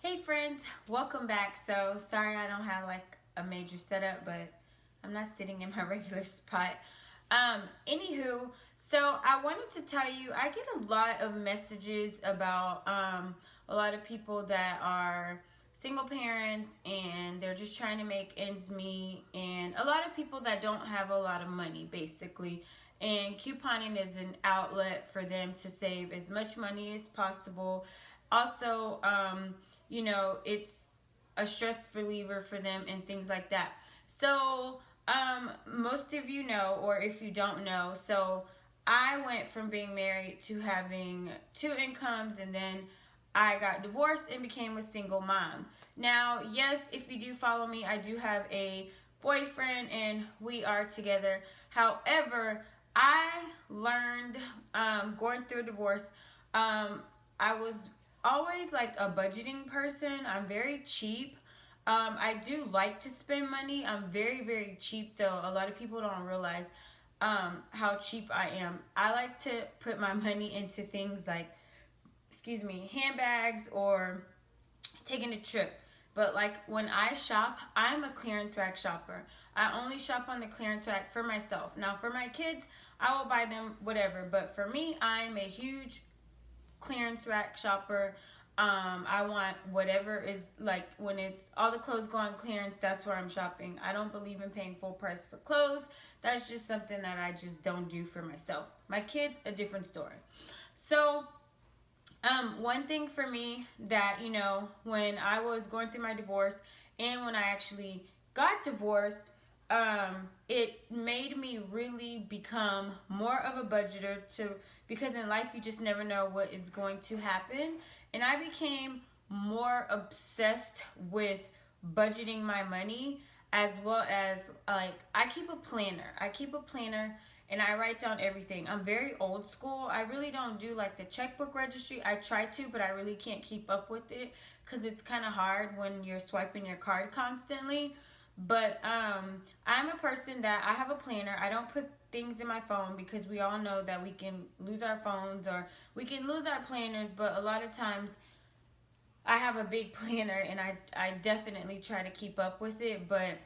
Hey friends, welcome back. So sorry I don't have like a major setup, but I'm not sitting in my regular spot. Anywho, so I wanted to tell you I get a lot of messages about a lot of people that are single parents and they're just trying to make ends meet, and a lot of people that don't have a lot of money basically. And couponing is an outlet for them to save as much money as possible. Also, it's a stress reliever for them and things like that. So, most of you know, or if you don't know, so I went from being married to having two incomes, and then I got divorced and became a single mom. Now, yes, if you do follow me, I do have a boyfriend and we are together. However, I learned going through a divorce, I was always like a budgeting person. I'm very cheap. I do like to spend money. I'm very, very cheap though. A lot of people don't realize how cheap I am. I like to put my money into things like, handbags or taking a trip. But like when I shop, I'm a clearance rack shopper. I only shop on the clearance rack for myself. Now for my kids, I will buy them whatever. But for me, I'm a huge clearance rack shopper. I want whatever is like when it's all the clothes go on clearance, that's where I'm shopping. I don't believe in paying full price for clothes. That's just something that I just don't do for myself. My kids, a different story. So one thing for me that, when I was going through my divorce and when I actually got divorced, it made me really become more of a budgeter because in life you just never know what is going to happen. And I became more obsessed with budgeting my money, as well as like I keep a planner and I write down everything. I'm very old school. I really don't do like the checkbook registry. I try to, but I really can't keep up with it because it's kind of hard when you're swiping your card constantly. But I'm a person that I have a planner. I don't put things in my phone because we all know that we can lose our phones or we can lose our planners. But a lot of times I have a big planner and I definitely try to keep up with it. But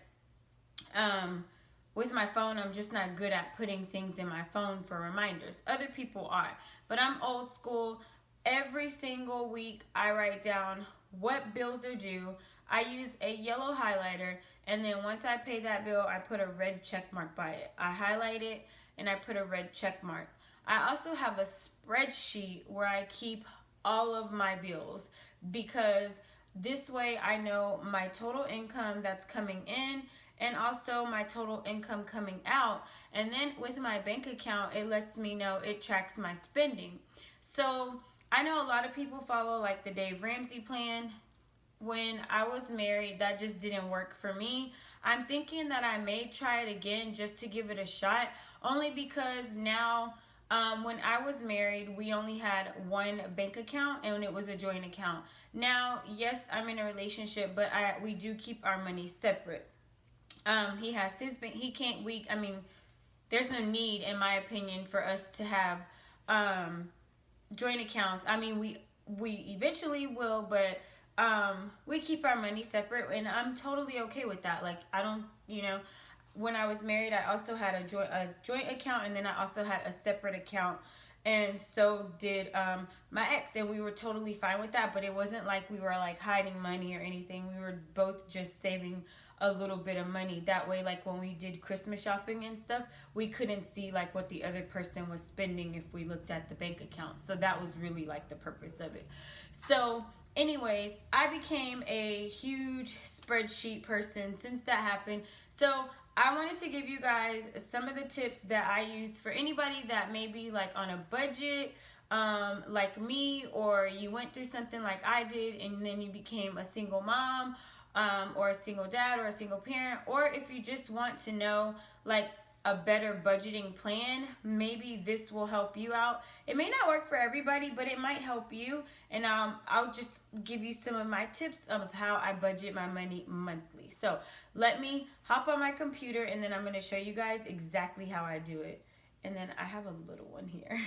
with my phone, I'm just not good at putting things in my phone for reminders. Other people are. But I'm old school. Every single week I write down what bills are due. I use a yellow highlighter, and then once I pay that bill, I put a red check mark by it. I highlight it and I put a red check mark. I also have a spreadsheet where I keep all of my bills, because this way I know my total income that's coming in and also my total income coming out. And then with my bank account, it lets me know, it tracks my spending. So I know a lot of people follow like the Dave Ramsey plan. When I was married, that just didn't work for me. I'm thinking that I may try it again just to give it a shot, only because now when I was married, we only had one bank account and it was a joint account. Now, yes, I'm in a relationship, but we do keep our money separate. He has his bank. He can't. There's no need, in my opinion, for us to have joint accounts. I mean, we eventually will, but we keep our money separate, and I'm totally okay with that. Like, I don't, when I was married, I also had a joint account, and then I also had a separate account, and so did my ex, and we were totally fine with that. But it wasn't like we were like hiding money or anything. We were both just saving a little bit of money. That way, like when we did Christmas shopping and stuff, we couldn't see like what the other person was spending if we looked at the bank account. So that was really like the purpose of it. So anyways, I became a huge spreadsheet person since that happened. So I wanted to give you guys some of the tips that I use for anybody that may be like on a budget, like me, or you went through something like I did and then you became a single mom, or a single dad or a single parent, or if you just want to know like a better budgeting plan, maybe this will help you out. It may not work for everybody, but it might help you. And I'll just give you some of my tips of how I budget my money monthly. So let me hop on my computer and then I'm going to show you guys exactly how I do it. And then I have a little one here.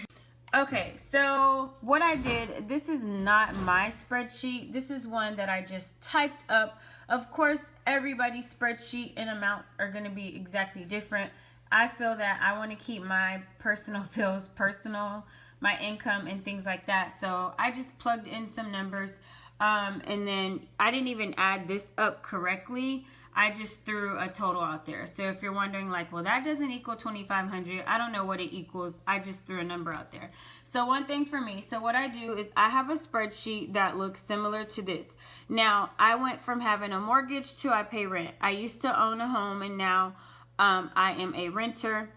Okay, so what I did, this is not my spreadsheet. This is one that I just typed up. Of course, everybody's spreadsheet and amounts are going to be exactly different. I feel that I want to keep my personal bills personal, my income and things like that. So I just plugged in some numbers, and then I didn't even add this up correctly. I just threw a total out there. So if you're wondering like, well, that doesn't equal 2,500. I don't know what it equals. I just threw a number out there. So one thing for me, so what I do is I have a spreadsheet that looks similar to this. Now, I went from having a mortgage to I pay rent. I used to own a home and now I am a renter.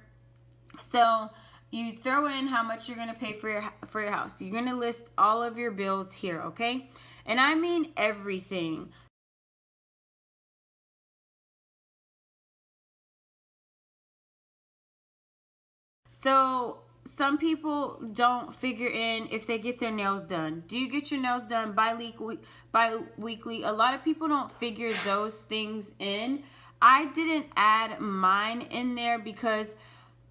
So you throw in how much you're going to pay for your house. You're going to list all of your bills here, okay? And I mean everything. So some people don't figure in if they get their nails done. Do you get your nails done bi-weekly? A lot of people don't figure those things in. I didn't add mine in there because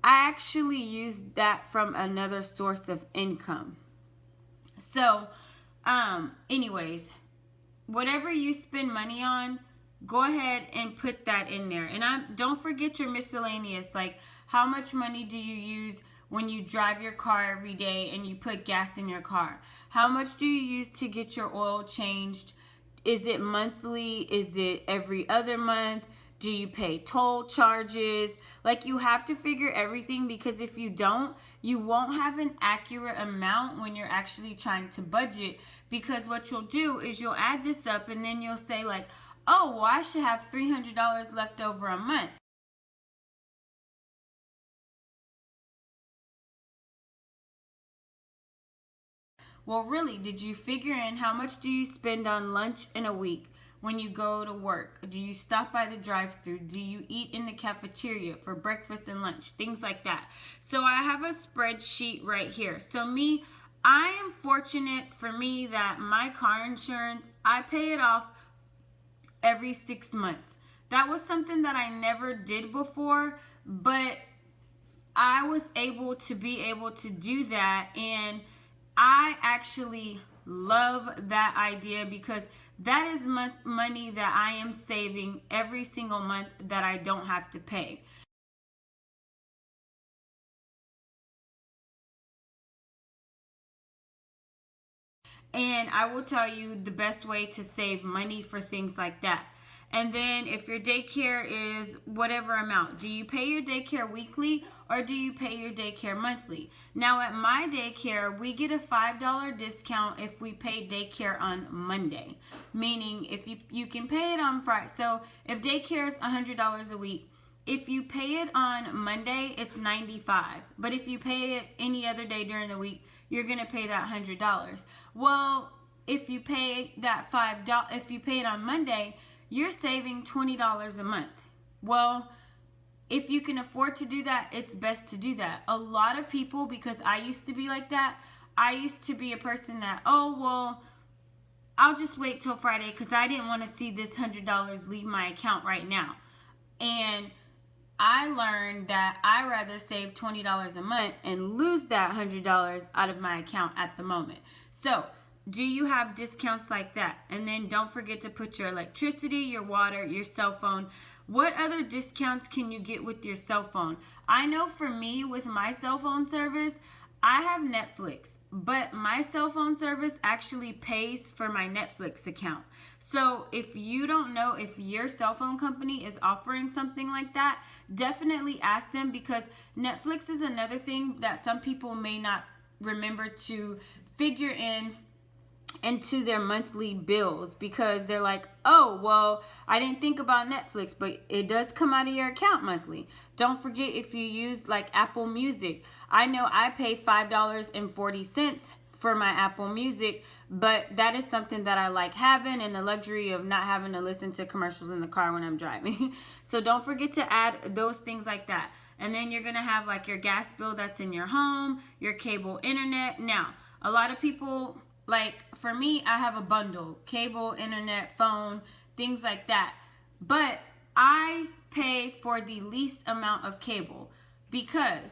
I actually used that from another source of income. So, anyways, whatever you spend money on, go ahead and put that in there. And don't forget your miscellaneous, like how much money do you use when you drive your car every day and you put gas in your car? How much do you use to get your oil changed? Is it monthly? Is it every other month? Do you pay toll charges? Like, you have to figure everything, because if you don't, you won't have an accurate amount when you're actually trying to budget. Because what you'll do is you'll add this up and then you'll say like, oh, well, I should have $300 left over a month. Well, really, did you figure in how much do you spend on lunch in a week? When you go to work, do you stop by the drive-thru? Do you eat in the cafeteria for breakfast and lunch? Things like that. So I have a spreadsheet right here. So I am fortunate for me that my car insurance, I pay it off every 6 months. That was something that I never did before, but I was able to do that, and I actually love that idea, because that is money that I am saving every single month that I don't have to pay. And I will tell you the best way to save money for things like that. And then if your daycare is whatever amount, do you pay your daycare weekly or do you pay your daycare monthly? Now at my daycare, we get a $5 discount if we pay daycare on Monday. Meaning if you can pay it on Friday. So if daycare is $100 a week, if you pay it on Monday, it's $95. But if you pay it any other day during the week, you're going to pay that $100. Well, if you pay that $5, if you pay it on Monday, you're saving $20 a month. Well, if you can afford to do that, it's best to do that. A lot of people, because I used to be like that, I used to be a person that, oh, well, I'll just wait till Friday because I didn't want to see this $100 leave my account right now. And I learned that I rather save $20 a month and lose that $100 out of my account at the moment. So, do you have discounts like that? And then don't forget to put your electricity, your water, your cell phone. What other discounts can you get with your cell phone? I know for me, with my cell phone service, I have Netflix, but my cell phone service actually pays for my Netflix account. So if you don't know if your cell phone company is offering something like that, definitely ask them, because Netflix is another thing that some people may not remember to figure into their monthly bills, because they're like, oh, well, I didn't think about Netflix, but it does come out of your account monthly. Don't forget, if you use like Apple Music, I know I pay $5.40 for my Apple Music, but that is something that I like having, and the luxury of not having to listen to commercials in the car when I'm driving. So don't forget to add those things like that. And then you're going to have like your gas bill that's in your home, your cable internet. Now, a lot of people, like for me, I have a bundle, cable, internet, phone, things like that. But I pay for the least amount of cable, because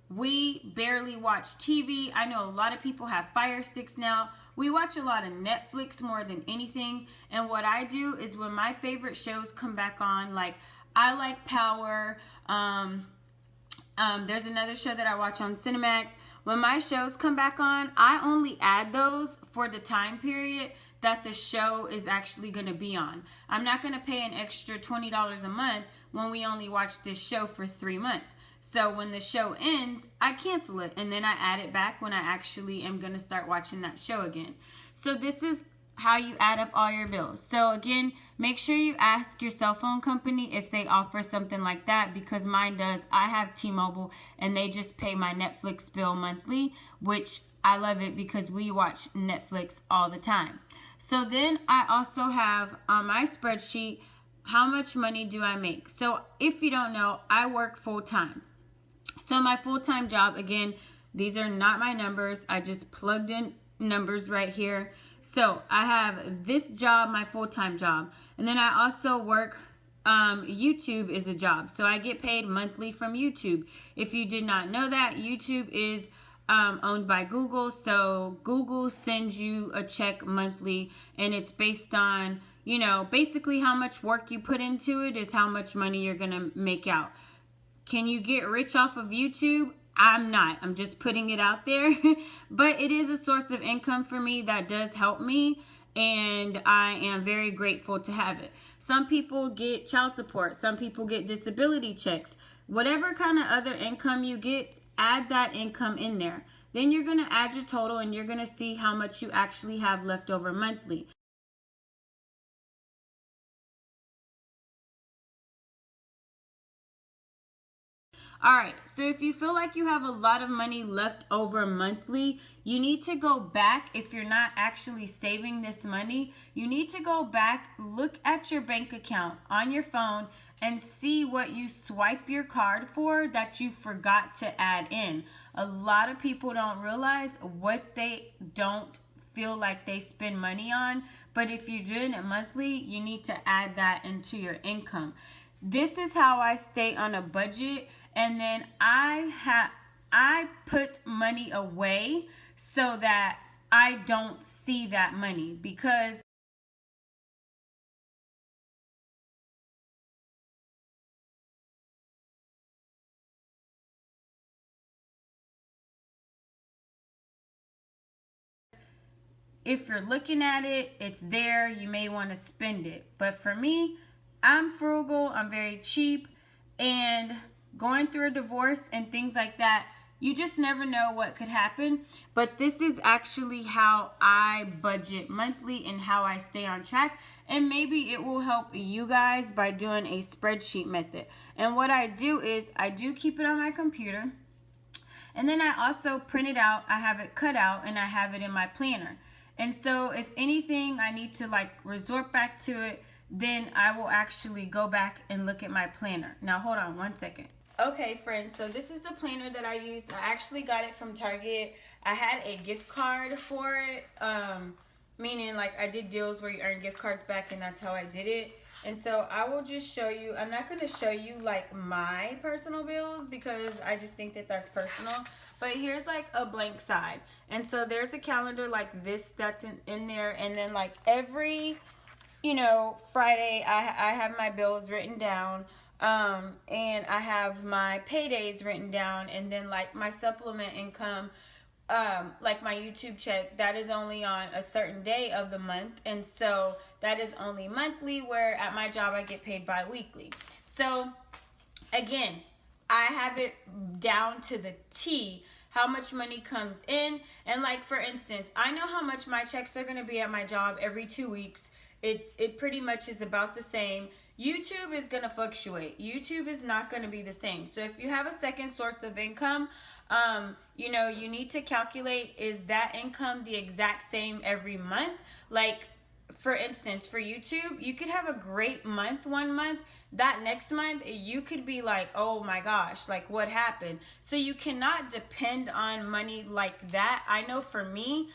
We barely watch TV. I know a lot of people have Fire Sticks now. We watch a lot of Netflix more than anything. And what I do is when my favorite shows come back on, like I like Power. There's another show that I watch on Cinemax. When my shows come back on, I only add those for the time period that the show is actually going to be on. I'm not going to pay an extra $20 a month when we only watch this show for 3 months. So when the show ends, I cancel it and then I add it back when I actually am going to start watching that show again. So this is how you add up all your bills. So again, make sure you ask your cell phone company if they offer something like that, because mine does. I have T-Mobile and they just pay my Netflix bill monthly, which I love it because we watch Netflix all the time. So then I also have on my spreadsheet, how much money do I make? So if you don't know, I work full time. So my full-time job, again, these are not my numbers. I just plugged in numbers right here. So I have this job, my full-time job. And then I also work, YouTube is a job. So I get paid monthly from YouTube. If you did not know that, YouTube is owned by Google. So Google sends you a check monthly and it's based on, you know, basically how much work you put into it is how much money you're going to make out. Can you get rich off of YouTube? I'm not. I'm just putting it out there. But it is a source of income for me that does help me. And I am very grateful to have it. Some people get child support. Some people get disability checks. Whatever kind of other income you get, add that income in there. Then you're going to add your total and you're going to see how much you actually have left over monthly. All right, so if you feel like you have a lot of money left over monthly, you need to go back. If you're not actually saving this money, you need to go back, look at your bank account on your phone and see what you swipe your card for that you forgot to add in. A lot of people don't realize what they don't feel like they spend money on, but if you're doing it monthly, you need to add that into your income. This is how I stay on a budget. And then I put money away so that I don't see that money, because if you're looking at it, it's there, you may want to spend it. But for me, I'm frugal, I'm very cheap, and going through a divorce and things like that, you just never know what could happen. But this is actually how I budget monthly and how I stay on track. And maybe it will help you guys by doing a spreadsheet method. And what I do is I do keep it on my computer. And then I also print it out. I have it cut out and I have it in my planner. And so if anything, I need to like resort back to it, then I will actually go back and look at my planner. Now, hold on one second. Okay, friends, so this is the planner that I used. I actually got it from Target. I had a gift card for it, meaning like I did deals where you earn gift cards back, and that's how I did it. And so I will just show you. I'm not going to show you like my personal bills because I just think that that's personal. But here's like a blank side. And so there's a calendar like this that's in there. And then like every, you know, Friday I have my bills written down. And I have my paydays written down, and then like my supplement income, like my YouTube check, that is only on a certain day of the month. And so that is only monthly, where at my job I get paid bi-weekly. So again, I have it down to the T, how much money comes in. And like, for instance, I know how much my checks are going to be at my job every 2 weeks. It pretty much is about the same. YouTube is going to fluctuate. YouTube is not going to be the same. So if you have a second source of income, you know, you need to calculate, is that income the exact same every month? Like, for instance, for YouTube, you could have a great month one month. That next month, you could be like, oh my gosh, like what happened? So you cannot depend on money like that. I know for me,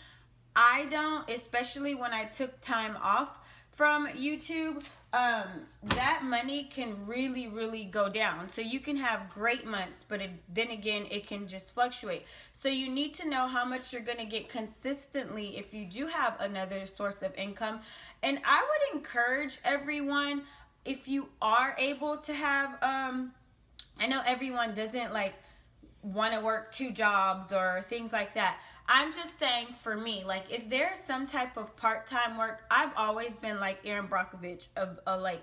I don't, especially when I took time off from YouTube, that money can really, really go down. So you can have great months, but then again, it can just fluctuate. So you need to know how much you're going to get consistently if you do have another source of income. And I would encourage everyone, if you are able to have, I know everyone doesn't like want to work 2 jobs or things like that. I'm just saying, for me, like, if there's some type of part-time work, I've always been like Erin Brockovich, like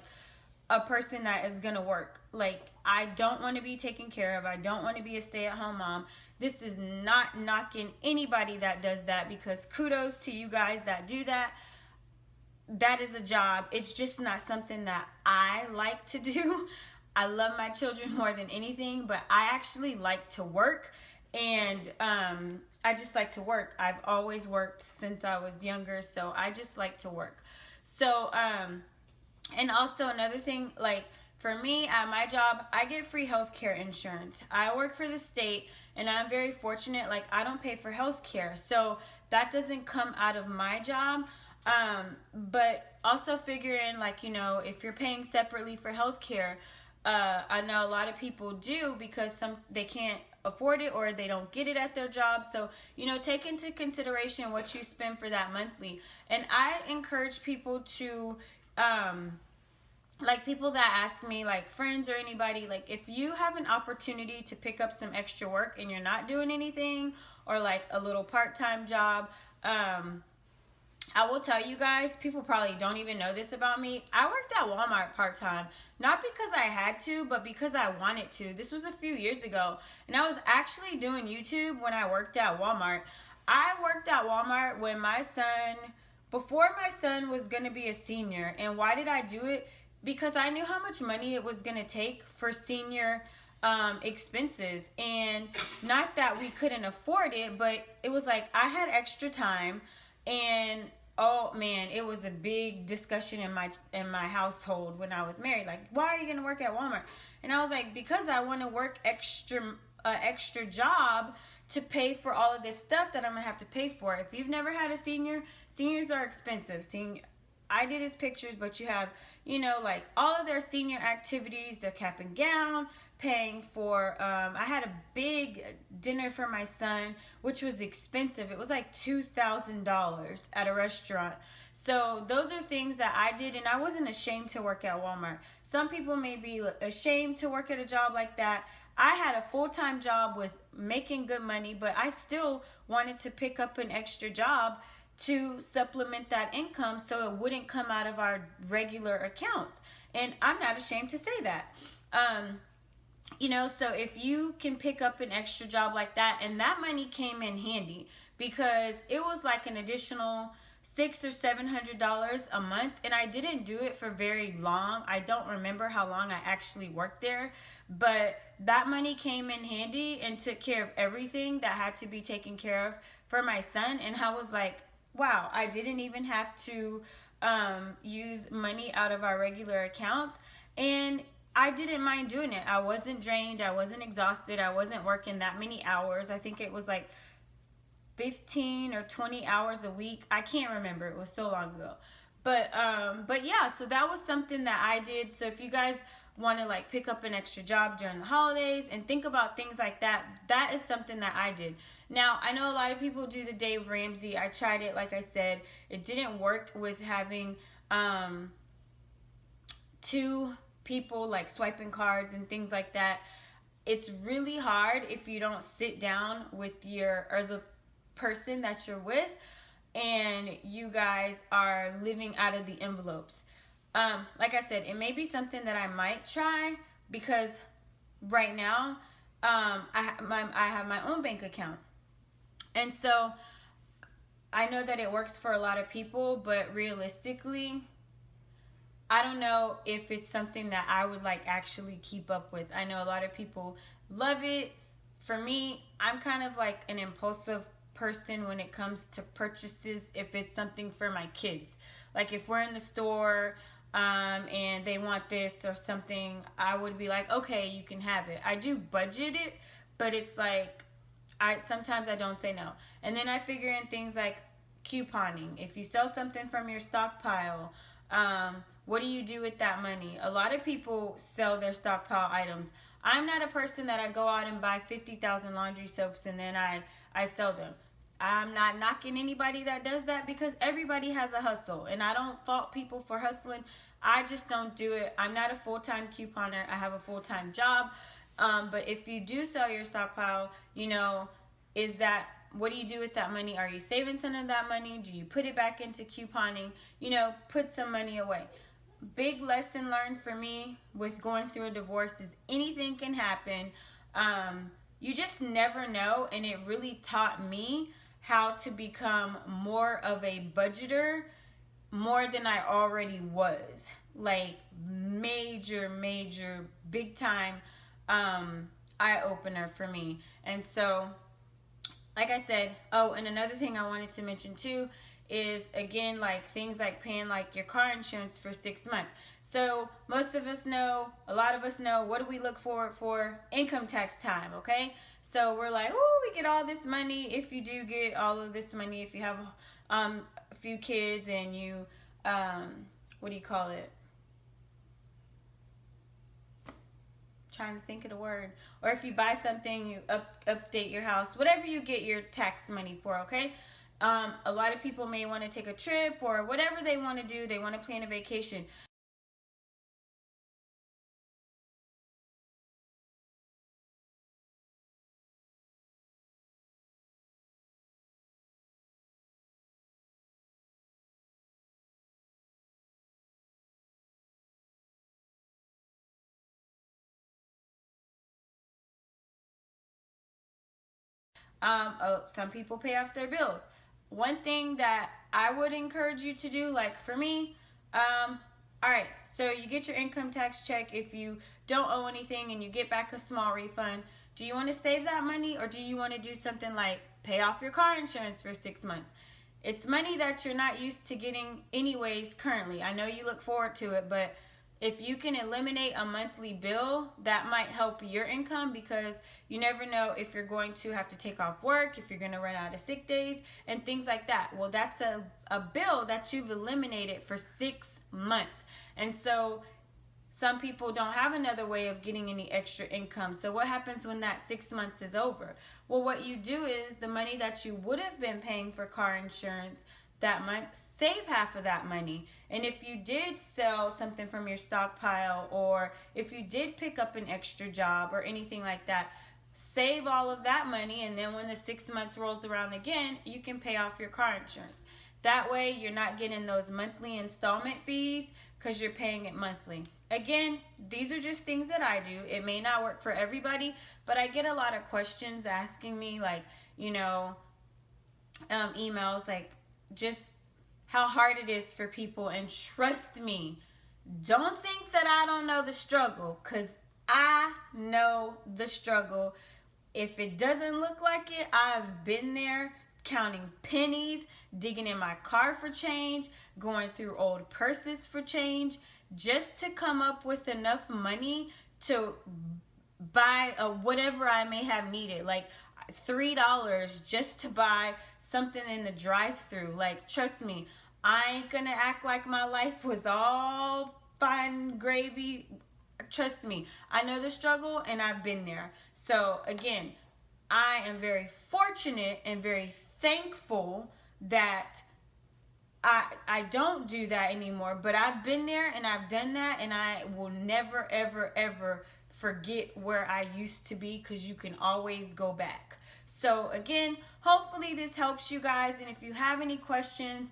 a person that is gonna work. Like, I don't want to be taken care of. I don't want to be a stay-at-home mom. This is not knocking anybody that does that, because kudos to you guys that do that. That is a job. It's just not something that I like to do. I love my children more than anything, but I actually like to work, and I just like to work. I've always worked since I was younger, so I just like to work. So, and also another thing, like, for me, at my job, I get free healthcare insurance. I work for the state, and I'm very fortunate. Like, I don't pay for healthcare, so that doesn't come out of my job. But also figure in, like, you know, if you're paying separately for healthcare, I know a lot of people do, because they can't afford it or they don't get it at their job. So, you know, take into consideration what you spend for that monthly. And I encourage people to, like, people that ask me, like friends or anybody, like, if you have an opportunity to pick up some extra work and you're not doing anything, or like a little part-time job, I will tell you guys, people probably don't even know this about me. I worked at Walmart part-time, not because I had to, but because I wanted to. This was a few years ago, and I was actually doing YouTube when I worked at Walmart. I worked at Walmart before my son was going to be a senior. And why did I do it? Because I knew how much money it was going to take for senior expenses. And not that we couldn't afford it, but it was like I had extra time. And oh man, it was a big discussion in my household when I was married. Like, why are you gonna work at Walmart? And I was like, because I want to work extra job to pay for all of this stuff that I'm gonna have to pay for. If you've never had a senior, seniors are expensive. I did his pictures, but you have, you know, like all of their senior activities, their cap and gown, paying for, I had a big dinner for my son, which was expensive. It was like $2,000 at a restaurant. So those are things that I did, and I wasn't ashamed to work at Walmart. Some people may be ashamed to work at a job like that. I had a full-time job with making good money, but I still wanted to pick up an extra job to supplement that income so it wouldn't come out of our regular accounts. And I'm not ashamed to say that. You know, so if you can pick up an extra job like that, and that money came in handy because it was like an additional $600 or $700 a month, and I didn't do it for very long. I don't remember how long I actually worked there, but that money came in handy and took care of everything that had to be taken care of for my son. And I was like, wow, I didn't even have to use money out of our regular accounts, and I didn't mind doing it. I wasn't drained. I wasn't exhausted. I wasn't working that many hours. I think it was like 15 or 20 hours a week. I can't remember. It was so long ago. But yeah, so that was something that I did. So if you guys want to like pick up an extra job during the holidays and think about things like that, that is something that I did. Now, I know a lot of people do the Dave Ramsey. I tried it, like I said. It didn't work with having 2 people like swiping cards and things like that. It's really hard if you don't sit down with the person that you're with and you guys are living out of the envelopes. Like I said, it may be something that I might try, because right now I have my own bank account, and so I know that it works for a lot of people, but realistically, I don't know if it's something that I would like actually keep up with. I know a lot of people love it. For me, I'm kind of like an impulsive person when it comes to purchases. If it's something for my kids, like if we're in the store and they want this or something, I would be like, okay, you can have it. I do budget it, but it's like sometimes I don't say no. And then I figure in things like couponing. If you sell something from your stockpile, What do you do with that money? A lot of people sell their stockpile items. I'm not a person that I go out and buy 50,000 laundry soaps and then I sell them. I'm not knocking anybody that does that because everybody has a hustle, and I don't fault people for hustling. I just don't do it. I'm not a full-time couponer. I have a full-time job. But if you do sell your stockpile, what do you do with that money? Are you saving some of that money? Do you put it back into couponing? Put some money away. Big lesson learned for me with going through a divorce is anything can happen. You just never know, and it really taught me how to become more of a budgeter, more than I already was. Like major, big time eye opener for me. And so, like I said, and another thing I wanted to mention too is, again, like things like paying like your car insurance for 6 months. So a lot of us know, what do we look for income tax time, okay? So we're like, we get all this money. If you do get all of this money, if you have a few kids and you, trying to think of the word, or if you buy something, you update your house, whatever you get your tax money for, okay? A lot of people may want to take a trip or whatever they want to do. They want to plan a vacation. Some people pay off their bills. One thing that I would encourage you to do, like for me, all right, so you get your income tax check. If you don't owe anything and you get back a small refund, do you want to save that money, or do you want to do something like pay off your car insurance for 6 months? It's money that you're not used to getting anyways currently. I know you look forward to it, but if you can eliminate a monthly bill, that might help your income, because you never know if you're going to have to take off work, if you're going to run out of sick days, and things like that. Well, that's a bill that you've eliminated for 6 months. And so some people don't have another way of getting any extra income. So what happens when that 6 months is over? Well, what you do is the money that you would have been paying for car insurance that month, save half of that money. And if you did sell something from your stockpile, or if you did pick up an extra job or anything like that, save all of that money, and then when the 6 months rolls around again, you can pay off your car insurance. That way you're not getting those monthly installment fees because you're paying it monthly. Again, these are just things that I do. It may not work for everybody, but I get a lot of questions asking me, like, emails, like, just how hard it is for people. And trust me, don't think that I don't know the struggle, because I know the struggle. If it doesn't look like it, I've been there, counting pennies, digging in my car for change, going through old purses for change, just to come up with enough money to buy whatever I may have needed, like $3 just to buy something in the drive-thru. Like, trust me, I ain't gonna act like my life was all fine gravy. Trust me, I know the struggle, and I've been there. So again, I am very fortunate and very thankful that I don't do that anymore, but I've been there and I've done that, and I will never, ever, ever forget where I used to be, because you can always go back. So again, hopefully this helps you guys, and if you have any questions,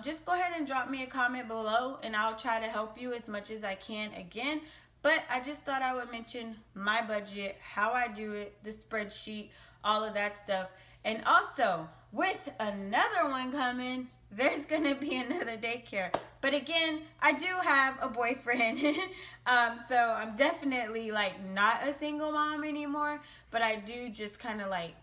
just go ahead and drop me a comment below, and I'll try to help you as much as I can again. But I just thought I would mention my budget, how I do it, the spreadsheet, all of that stuff. And also, with another one coming, there's going to be another daycare. But again, I do have a boyfriend. So I'm definitely like not a single mom anymore. But I do just kind of like,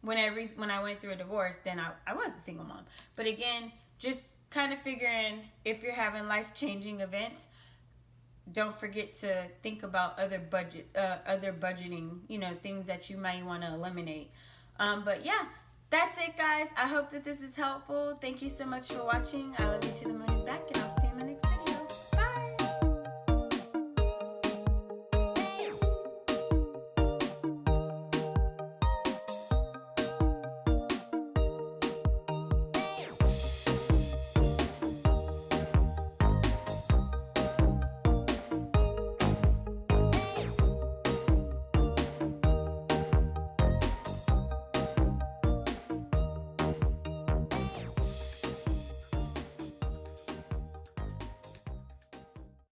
when I went through a divorce, then I was a single mom. But again, just kind of figuring, if you're having life-changing events, don't forget to think about other budgeting, things that you might want to eliminate. But yeah, That's it, guys. I hope that this is helpful. Thank you so much for watching. I love you to the moon and back, and I'll see you